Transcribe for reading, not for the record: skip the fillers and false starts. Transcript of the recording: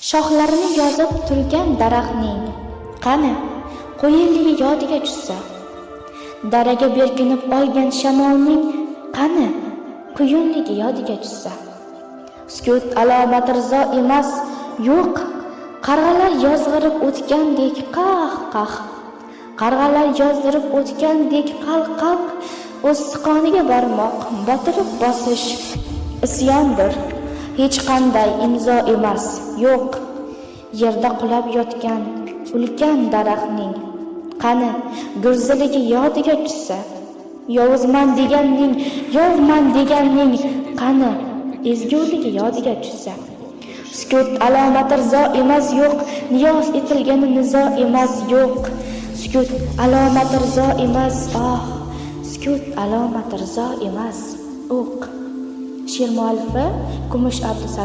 Shoxlarini yozib turgan daraxtning qani qo'yinligi yodiga tushsa, daraga berkinib olgan shamolning qani quyunligi yodiga tushsa, sukut alomati rizo emas, yo'q, qarg'alar yozg'irib o'tgandek qah-qah, qarg'alar yozdirib o'tgandek qalq-qalq, o'z siqoniga barmoq botirib bosish isyondir, hech qanday imzo emas, yo'q, yerda qulab yotgan ulkan daraxtning qani gursiligi yodiga tushsa, yovman deganning qani ezguligi yodiga tushsa, sukut alomati rizo emas, yo'q, niyoz etilgani nizo emas, yo'q, sukut alomati rizo emas, sukut alomati rizo emas, o'q. She'r muallifi Kumush Abdusalam.